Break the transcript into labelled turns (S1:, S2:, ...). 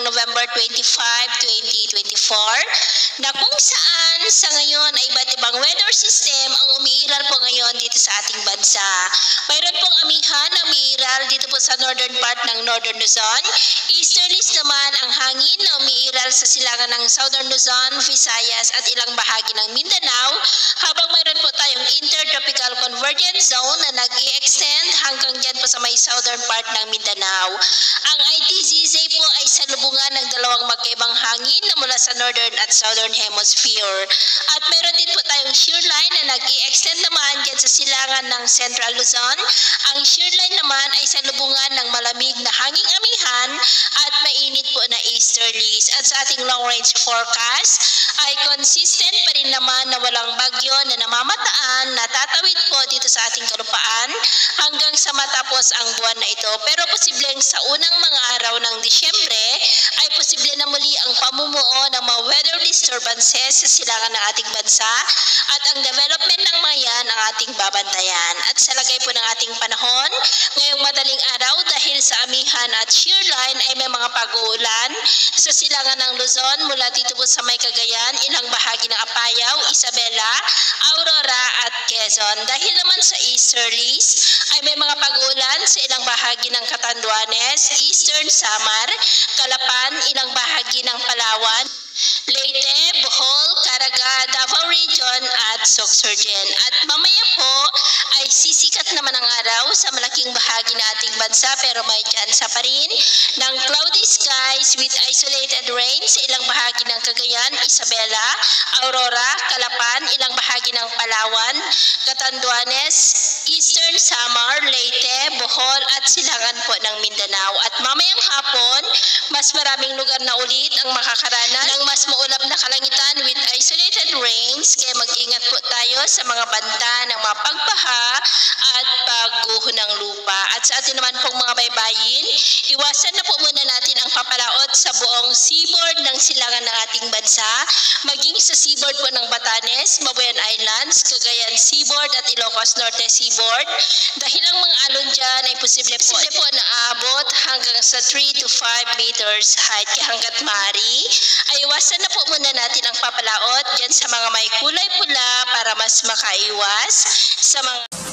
S1: November 25, 2024 na kung saan sa ngayon ay iba't ibang weather system ang umiiral po ngayon dito sa ating bansa. Mayroon pong amihan na umiiral dito po sa northern part ng Northern Luzon. Easterlies naman ang hangin na umiiral sa silangan ng Southern Luzon, Visayas at ilang bahagi ng Mindanao, habang mayroon po tayong intertropical convergence zone na nag-i-extend hanggang dyan po sa may southern part ng Mindanao. Ang ITZZ po ay salubungan ng dalawang magkaibang hangin na mula sa northern at southern hemisphere. At mayroon din po tayong shear line na nag-i-extend naman dyan sa silangan ng Central Luzon. Ang shear line naman ay salubungan ng malamig na hanging amihan at mainit po na easterlies. At sa ating long range forecast ay consistent pa rin naman na walang bagyo na namamataan na tatawid po dito sa ating kalupaan hanggang sa matapos ang buwan na ito. Pero posibleng sa unang mga araw ng Disyembre ay posible na muli ang pamumuo ng mga weather disturbances sa silangan ng ating bansa at ang development ng mga yan ang ating babantayan. At sa lagay po ng ating panahon, ngayong madaling araw dahil sa amihan at shear line ay may mga pag-uulan sa silangan ng Luzon mula dito po sa may Cagayan, ilang bahagi ng Apayao, Isabela, Aurora at Quezon. Dahil naman sa easterlies ay may mga pag-uulan sa ilang bahagi ng Catanduanes, Eastern Samar, Calapan, ilang bahagi ng Palawan, Leyte, Bohol, Caraga, Davao Region at Sorsogon. At mamaya po ay sisikat naman ang araw sa malaking bahagi ng ating bansa pero may tsansa pa rin ng cloudy skies with isolated rain sa ilang bahagi ng Cagayan, Isabela, Aurora, Calapan, ilang bahagi ng Palawan, Catanduanes, Eastern Samar, Leyte, Bohol at silangan po ng Mindanao. At mamayang hapon, mas maraming lugar na ulit ang makakaranas ng mas maulap na kalangitan with isolated rains, kaya mag-ingat po tayo sa mga banta ng mga pagbaha at pagguho ng lupa. At sa atin naman pong mga baybayin, iwasan na po muna natin ang papalaot sa buong seaboard ng silangan ng ating bansa, maging sa seaboard po ng Batanes, Mabuyan Islands, Cagayan Seaboard at Ilocos Norte Seaboard. Dahil ang mga alon dyan ay posible po na aabot hanggang sa 3 to 5 meters height, kaya hanggat maaari ay iwasan na po muna natin ang papalaot dyan sa mga may kulay pula para mas makaiwas sa mga